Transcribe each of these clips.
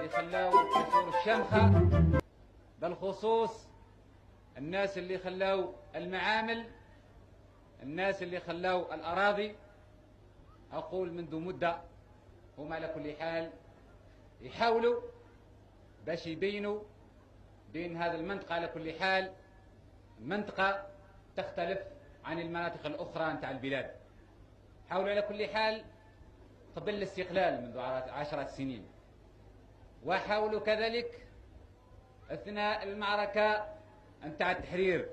اللي خلاو كسور الشمخة، بالخصوص الناس اللي خلاو المعامل، الناس اللي خلاو الأراضي. أقول منذ مدة هم على كل حال يحاولوا باش يبينوا بين هذه المنطقة على كل حال منطقة تختلف عن المناطق الأخرى نتاع البلاد. حاولوا على كل حال قبل الاستقلال منذ 10 سنين، وحاولوا كذلك أثناء المعركة نتاع التحرير،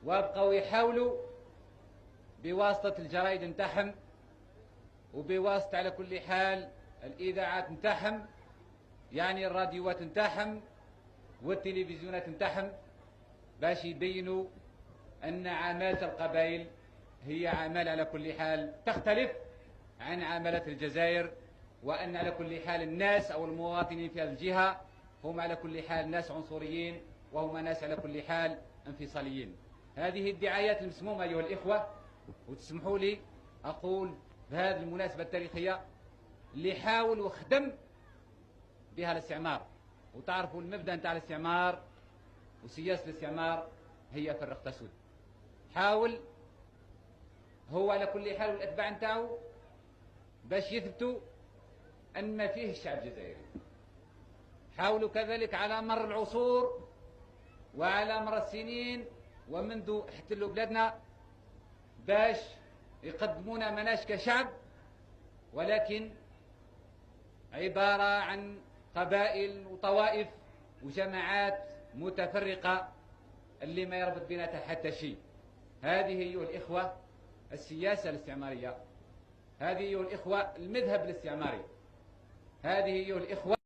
وابقوا يحاولوا بواسطة الجرائد نتاعهم وبواسطة على كل حال الإذاعات نتاعهم، يعني الراديوات نتاعهم والتلفزيونات نتاعهم، باش يبينوا أن عمالة القبائل هي عمالة على كل حال تختلف عن عمالة الجزائر، وأن على كل حال الناس أو المواطنين في هذه الجهة هم على كل حال ناس عنصريين، وهم ناس على كل حال انفصاليين. هذه الدعايات المسمومة أيها الإخوة، وتسمحوا لي أقول بهذه المناسبة التاريخية اللي حاول وخدم بها الاستعمار. وتعرفوا المبدأ نتاع الاستعمار وسياسة الاستعمار هي فرق تسود. حاول هو على كل حال والأتباع نتاعو باش يثبتوا أن ما فيه الشعب الجزائري. حاولوا كذلك على مر العصور وعلى مر السنين ومنذ احتلوا بلادنا باش يقدمونا مناش كشعب، ولكن عبارة عن قبائل وطوائف وجماعات متفرقة اللي ما يربط بيناتها حتى شيء. هذه أيها الإخوة السياسة الاستعمارية، هذه أيها الإخوة المذهب الاستعماري، هذه أيها الإخوة